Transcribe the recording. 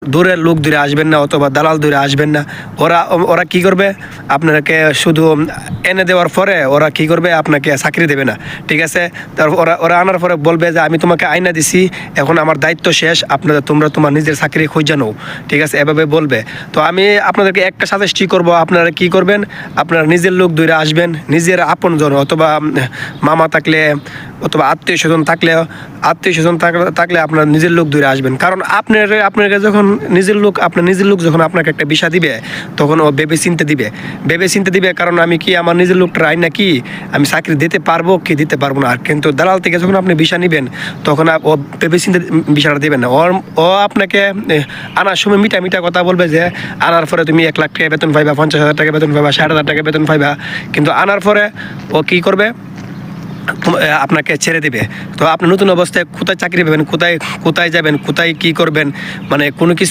দূরের লোক দূরে আসবেন না, অথবা দালাল দূরে আসবেন না। ওরা ওরা কি করবে, আপনাকে শুধু এনে দেওয়ার পরে ওরা কি করবে, আপনাকে চাকরি দেবে না, ঠিক আছে। তারপর ওরা ওরা আনার পরে বলবে যে আমি তোমাকে আইনা দিছি, এখন আমার দায়িত্ব শেষ, তোমরা তোমার নিজের চাকরি খুঁজে নাও, ঠিক আছে, এভাবে বলবে। তো আমি আপনাদেরকে একটা সাজেস্টই করব, আপনারা কি করবেন, আপনারা নিজের লোক দূরে আসবেন, নিজের আপনজন অথবা মামা থাকলে অথবা আত্মীয় স্বজন থাকলে আপনার নিজের লোক দূরে আসবেন। কারণ আপনাকে যখন আপনার নিজের লোক যখন আপনাকে একটা বিষয় দিবে, তখন ও ভেবে চিনতে দিবে, কারণ আমি কি আমার নিজের লোকটা আইন নাকি আমি চাকরি দিতে পারবো কি দিতে পারবো না। আর কিন্তু দালাল থেকে যখন আপনি বিষয় নেবেন, তখন ও ভেবে চিনতে বিষয়টা দেবেন না। ও আপনাকে আনার সময় মিঠা কথা বলবে যে আনার পরে তুমি 1 লাখ টাকা বেতন পাইবা, 50,000 টাকা বেতন পাইবা, 60,000 টাকা বেতন পাইবা, কিন্তু আনার পরে ও কি করবে, আপনাকে ছেড়ে দিবে। তো আপনি নতুন অবস্থায় কোথায় চাকরি পাবেন, কোথায় যাবেন, কোথায় কি করবেন, মানে কোনো কিছু